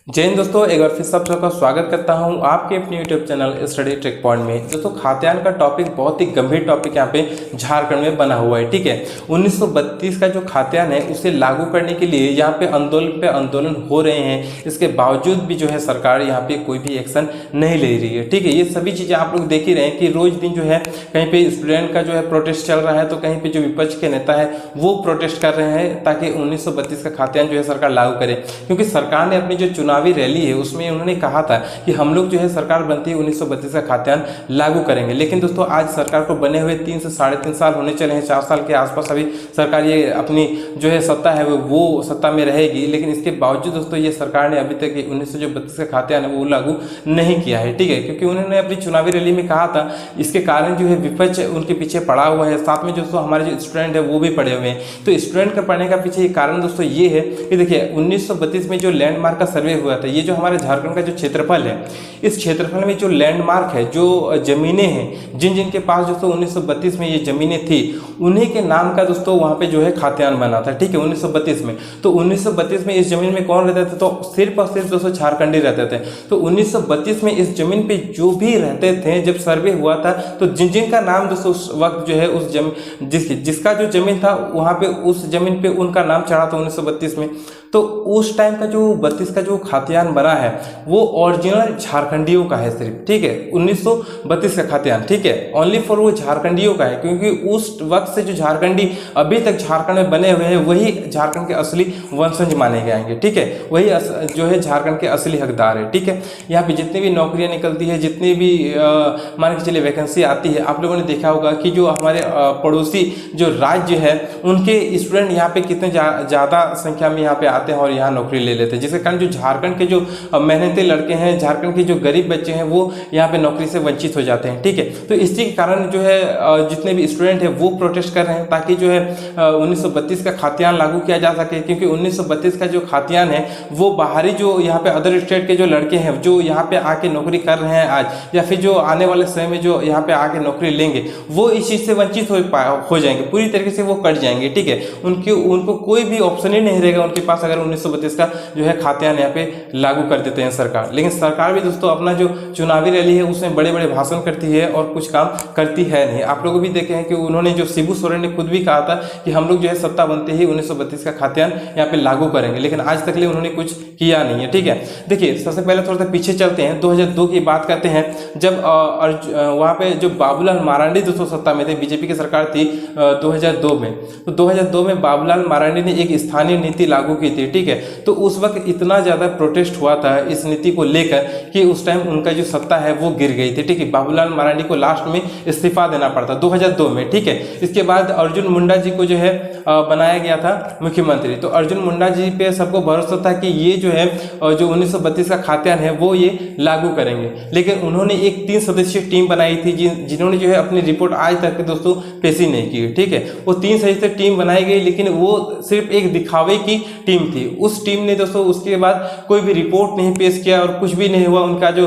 जय हिंद दोस्तों, एक बार फिर सब सबका स्वागत करता हूं आपके अपने YouTube channel study trick point में। दोस्तों, खाद्यान्न का टॉपिक बहुत ही गंभीर टॉपिक यहाँ पे झारखंड में बना हुआ है। ठीक है, 1932 का जो खाद्यान्न है उसे लागू करने के लिए यहाँ पे आंदोलन हो रहे हैं। इसके बावजूद भी जो है सरकार यहाँ पे कोई भी एक्शन नहीं ले रही है। ठीक है, ये सभी चीज़ें आप लोग देख ही रहे हैं कि रोज दिन जो है कहीं पे स्टूडेंट का जो है प्रोटेस्ट चल रहा है, तो कहीं पे जो विपक्ष के नेता है वो प्रोटेस्ट कर रहे हैं ताकि 1932 का खाद्यान्न जो है सरकार लागू करे। क्योंकि सरकार ने अपनी जो चुनावी रैली है उसमें उन्होंने कहा था कि हम लोग जो है सरकार बनती है 1932 का खाद्यान्न लागू करेंगे। लेकिन दोस्तों, आज सरकार को बने हुए 3 से 3.5 साल होने चले हैं, 4 साल के आसपास अभी सरकार ये अपनी जो है सत्ता है वो सत्ता में रहेगी। लेकिन इसके बावजूद दोस्तों ये सरकार ने अभी तक 1932 का खाद्यान्न है वो लागू नहीं किया है। ठीक है, क्योंकि उन्होंने अपनी चुनावी रैली में कहा था, इसके कारण जो है विपक्ष उनके पीछे पड़ा हुआ है, साथ में दोस्तों हमारे जो स्टूडेंट है वो भी पड़े हुए हैं। तो स्टूडेंट का पढ़ने का पीछे कारण दोस्तों ये है कि देखिए 1932 में जो लैंडमार्क का सर्वे हुआ था, ये जो हमारे झारखंड का जो क्षेत्रफल है, इस क्षेत्रफल में जो लैंडमार्क है, जो जमीनें हैं, जिन जिन के पास दोस्तों 1932 में ये जमीनें थी, उन्हीं के नाम का दोस्तों वहां पे जो है खाद्यान्न बना था। ठीक है, 1932 में। तो 1932 में इस जमीन में कौन रहते थे? तो सिर्फ और सिर्फ दोस्तों झारखंडी रहते थे। तो 1932 में इस जमीन पे जो भी रहते थे, जब सर्वे हुआ था, तो जिन जिन का नाम दोस्तों उस वक्त जो है उस जिसका जो जमीन था वहां पे उस जमीन पे उनका नाम चढ़ा था 1932 में। तो उस टाइम का जो 32 का जो खाद्यान्न बना है वो ओरिजिनल झारखंडियों का है सिर्फ। ठीक है, 1932 का खाद्यान्न, ठीक है, ओनली फॉर वो झारखंडियों का है। क्योंकि उस वक्त से जो झारखंडी अभी तक झारखंड में बने हुए हैं वही झारखंड के असली वंशज माने जाएंगे। ठीक है, वही जो है झारखंड के असली हकदार है। ठीक है, यहाँ पे जितनी भी नौकरियां निकलती है, जितनी भी मान के चलिए वैकेंसी आती है, आप लोगों ने देखा होगा कि जो हमारे पड़ोसी जो राज्य है उनके स्टूडेंट यहाँ पे कितने ज़्यादा संख्या में यहाँ पे आते हैं और यहाँ नौकरी ले लेते हैं, जिसके कारण जो झारखंड के जो मेहनती लड़के हैं, झारखंड के जो गरीब बच्चे हैं, वो यहाँ पे नौकरी से वंचित हो जाते हैं। ठीक है, तो इसी के कारण जो है जितने भी स्टूडेंट हैं वो प्रोटेस्ट कर रहे हैं ताकि जो है 1932 का खाद्यान्न लागू किया जा सके। क्योंकि 1932 का जो खाद्यान्न है वो बाहरी जो यहाँ पे अदर स्टेट के जो लड़के हैं जो यहाँ पे आके नौकरी कर रहे हैं आज, या फिर जो आने वाले समय में जो यहाँ पे आके नौकरी लेंगे, वो इस चीज़ से वंचित हो जाएंगे, पूरी तरीके से वो कट जाएंगे। ठीक है, उनको कोई भी ऑप्शन ही नहीं रहेगा उनके पास अगर 1932 का जो है खाद्यान्न यहाँ पे लागू कर देते हैं सरकार। लेकिन सरकार भी दोस्तों अपना जो चुनावी रैली है उसमें बड़े बड़े भाषण करती है और कुछ काम करती है नहीं। आप लोग भी देखे हैं कि उन्होंने जो शिबू सोरेन ने खुद भी कहा था कि हम लोग जो है सत्ता बनते ही 1932 का खाद्यान्न यहाँ पे लागू करेंगे, लेकिन आज तक उन्होंने कुछ किया नहीं है। ठीक है, देखिए सबसे पहले थोड़ा सा पीछे चलते हैं, 2002 की बात करते हैं, जब वहाँ पे जो बाबूलाल मरांडी दोस्तों सत्ता में थे, बीजेपी की सरकार थी 2002 में। तो 2002 में बाबूलाल मरांडी ने एक स्थानीय नीति लागू की थी। ठीक है, तो उस वक्त इतना ज़्यादा प्रोटेस्ट हुआ था इस नीति को लेकर कि उस टाइम उनका जो सत्ता है वो गिर गई थी। ठीक है, बाबूलाल मरांडी को लास्ट में इस्तीफा देना पड़ता 2002 में। ठीक है, इसके बाद अर्जुन मुंडा जी को जो है बनाया गया था मुख्यमंत्री। तो अर्जुन मुंडा जी पे सबको भरोसा था कि ये जो है जो 1932 का खाद्यान्न है वो ये लागू करेंगे। लेकिन उन्होंने एक 3 सदस्यीय टीम बनाई थी जिन्होंने जो है अपनी रिपोर्ट आज तक दोस्तों पेशी नहीं की। ठीक है, वो 3 सदस्यीय टीम बनाई गई, लेकिन वो सिर्फ एक दिखावे की टीम थी। उस टीम ने दोस्तों उसके बाद कोई भी रिपोर्ट नहीं पेश किया और कुछ भी नहीं हुआ, उनका जो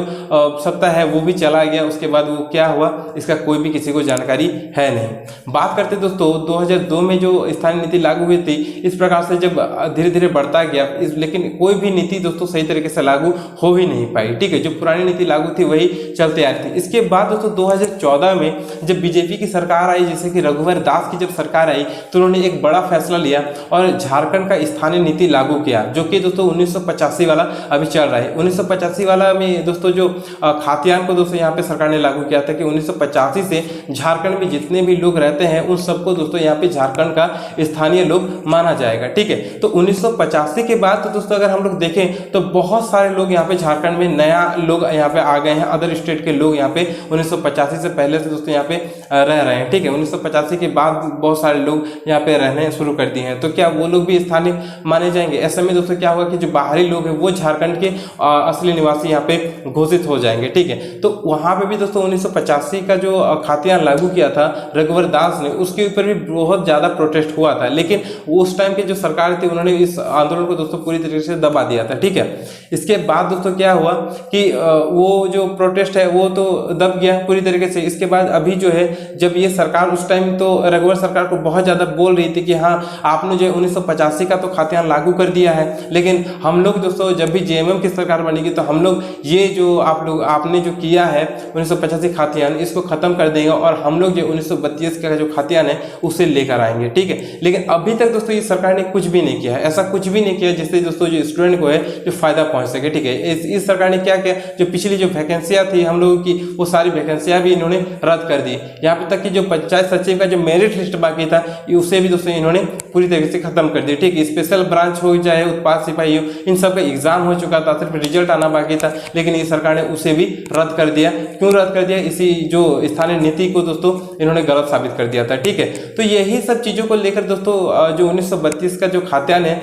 सत्ता है वो भी चला गया। उसके बाद वो क्या हुआ इसका कोई भी किसी को जानकारी है नहीं। बात करते दोस्तों 2002 में जो स्थानीय नीति लागू हुई थी, इस प्रकार से जब धीरे धीरे बढ़ता गया, लेकिन कोई भी नीति दोस्तों सही तरीके से लागू हो ही नहीं पाई। ठीक है, जो पुरानी नीति लागू थी वही चलते आ रही थी। इसके बाद दोस्तों 2014 में जब बीजेपी की सरकार आई, जैसे कि रघुवर दास की जब सरकार आई, तो उन्होंने एक बड़ा फैसला लिया और झारखंड का स्थानीय नीति लागू किया, जो कि दोस्तों 1985 वाला अभी चल रहा है। 1985 वाला में दोस्तों जो खाद्यान्न को दोस्तों यहाँ पे सरकार ने लागू किया था कि 1985 से झारखंड में जितने भी लोग रहते हैं उन सबको दोस्तों यहाँ पे झारखंड का स्थानीय लोग माना जाएगा। ठीक है, तो 1985 के बाद तो दोस्तों अगर हम लोग देखें तो बहुत सारे लोग यहाँ पे झारखंड में नया लोग यहाँ पे आ गए हैं, अदर स्टेट के लोग यहाँ पे 1985 से पहले से दोस्तों यहाँ पे रह रहे हैं। ठीक है, 1985 के बाद बहुत सारे लोग यहाँ पे रहने शुरू कर दिए हैं, तो क्या वो लोग भी स्थानीय माने जाएंगे? ऐसे में दोस्तों क्या होगा कि जो बाहरी लोग हैं वो झारखंड के असली निवासी यहाँ पे घोषित हो जाएंगे। ठीक है, तो वहाँ पे भी दोस्तों 1985 का जो खाद्यान्न लागू किया था रघुवर दास ने, उसके ऊपर भी बहुत ज़्यादा प्रोटेस्ट हुआ था। लेकिन उस टाइम के जो सरकार थी उन्होंने इस आंदोलन को दोस्तों पूरी तरीके से दबा दिया था। ठीक है, इसके बाद दोस्तों क्या हुआ कि वो जो प्रोटेस्ट है वो तो दब गया पूरी तरीके से। इसके बाद अभी जो है जब ये सरकार, उस टाइम तो रघुवर सरकार को बहुत ज़्यादा बोल रही थी कि हाँ आपने जो 1985 का तो खाद्यान्न लागू लागू कर दिया है। लेकिन हम लोग दोस्तों जब भी जेएमएम की सरकार बनेगी तो हम लोग ये जो आपने जो किया है 1985 खातियान, इसको खत्म कर देंगे और हम लोग जो 1932 का जो खातियान है उसे लेकर आएंगे, ठीक है। लेकिन अभी तक दोस्तों ये सरकार ने कुछ भी नहीं किया है, ऐसा कुछ भी नहीं किया जिससे दोस्तों जो स्टूडेंट को है जो फायदा पहुंच सके, ठीक है। इस सरकार ने क्या किया, जो पिछली जो वैकेंसियां थी हम लोगों की वो सारी वैकेंसियां भी इन्होंने रद्द कर दी। यहाँ पे तक कि जो पंचायत सचिव का जो मेरिट लिस्ट बाकी था उसे भी दोस्तों इन्होंने पूरी तरीके से खत्म कर दिया, ठीक है। स्पेशल ब्रांच हो चाहे उत्पाद सिपाही हो, इन सब का एग्जाम हो चुका था, सिर्फ रिजल्ट आना बाकी था, लेकिन ये सरकार ने उसे भी रद्द कर दिया। क्यों रद्द कर दिया? इसी जो स्थानीय नीति को दोस्तों इन्होंने गलत साबित कर दिया था, ठीक है। तो यही सब चीजों को लेकर दोस्तों जो 1932 का जो खातियान है,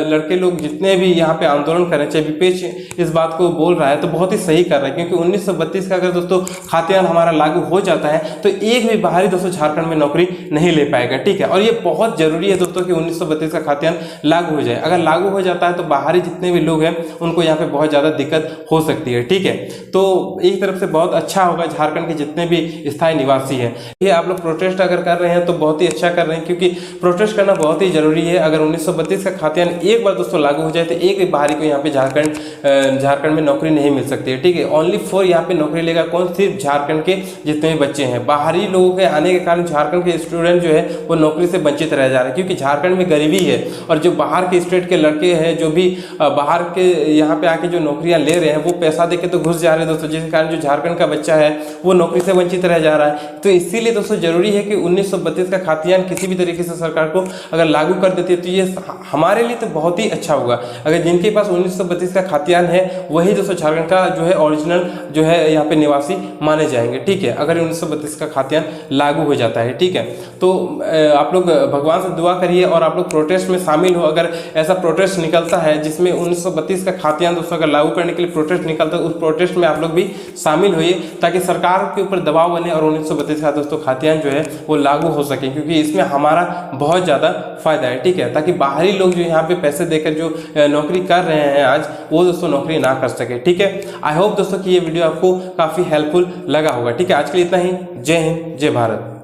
लड़के लोग जितने भी यहाँ पे आंदोलन कर रहे हैं, चाहे विपेश इस बात को बोल रहा है तो बहुत ही सही कर रहा है, क्योंकि 1932 का अगर दोस्तों खातियान हमारा लागू हो जाता है तो एक भी बाहरी दोस्तों झारखंड में नौकरी नहीं ले पाएगा, ठीक है। और ये बहुत जरूरी है दोस्तों कि 1932 का खातियान लागू हो जाए। अगर लागू हो जाता है तो बाहरी जितने भी लोग हैं उनको यहाँ पे बहुत ज्यादा दिक्कत हो सकती है, ठीक है। तो एक तरफ से बहुत अच्छा होगा झारखंड के जितने भी स्थायी निवासी हैं। ये आप लोग प्रोटेस्ट अगर कर रहे हैं तो बहुत ही अच्छा कर रहे हैं, क्योंकि प्रोटेस्ट करना बहुत ही जरूरी है। अगर 1932 का खातियान एक बार दोस्तों लागू हो जाए तो एक भी बाहरी को यहाँ पे झारखंड में नौकरी नहीं मिल सकती है, ठीक है। ओनली फॉर यहाँ पे नौकरी लेगा कौन? सिर्फ झारखंड के जितने भी बच्चे हैं। बाहरी लोगों के आने के कारण झारखंड के स्टूडेंट जो है वो नौकरी से वंचित रह जा रहे हैं, क्योंकि झारखंड में गरीबी है और जो बाहर के स्टेट के लड़के हैं जो भी बाहर के यहाँ पे आके जो नौकरियां ले रहे हैं वो पैसा देके तो घुस जा रहे हैं दोस्तों, जिस कारण जो झारखंड का बच्चा है वो नौकरी से वंचित रह जा रहा है। तो इसीलिए दोस्तों जरूरी है कि 1932 का खातियान किसी भी तरीके से सरकार को अगर लागू कर देती है तो ये हमारे लिए तो बहुत ही अच्छा होगा। अगर जिनके पास 1932 का खातियान है वही दोस्तों झारखंड का जो है ओरिजिनल जो है यहाँ पे निवासी माने जाएंगे, ठीक है, अगर 1932 का खातियान लागू हो जाता है, ठीक है। तो आप लोग भगवान से दुआ करिए और आप लोग प्रोटेस्ट में शामिल हो। अगर ऐसा प्रोटेस्ट निकलता है जिसमें 1932 का खातियान दोस्तों अगर लागू करने के लिए प्रोटेस्ट निकलता है, उस प्रोटेस्ट में आप लोग भी शामिल होइए ताकि सरकार के ऊपर दबाव बने और 1932 का दोस्तों खातियान जो है वो लागू हो सके, क्योंकि इसमें हमारा बहुत ज़्यादा फायदा है, ठीक है। ताकि बाहरी लोग जो यहाँ पे पैसे देकर जो नौकरी कर रहे हैं आज वो दोस्तों नौकरी ना कर सके, ठीक है। आई होप दोस्तों कि ये वीडियो आपको काफ़ी हेल्पफुल लगा होगा, ठीक है। आज के लिए इतना ही। जय हिंद, जय भारत।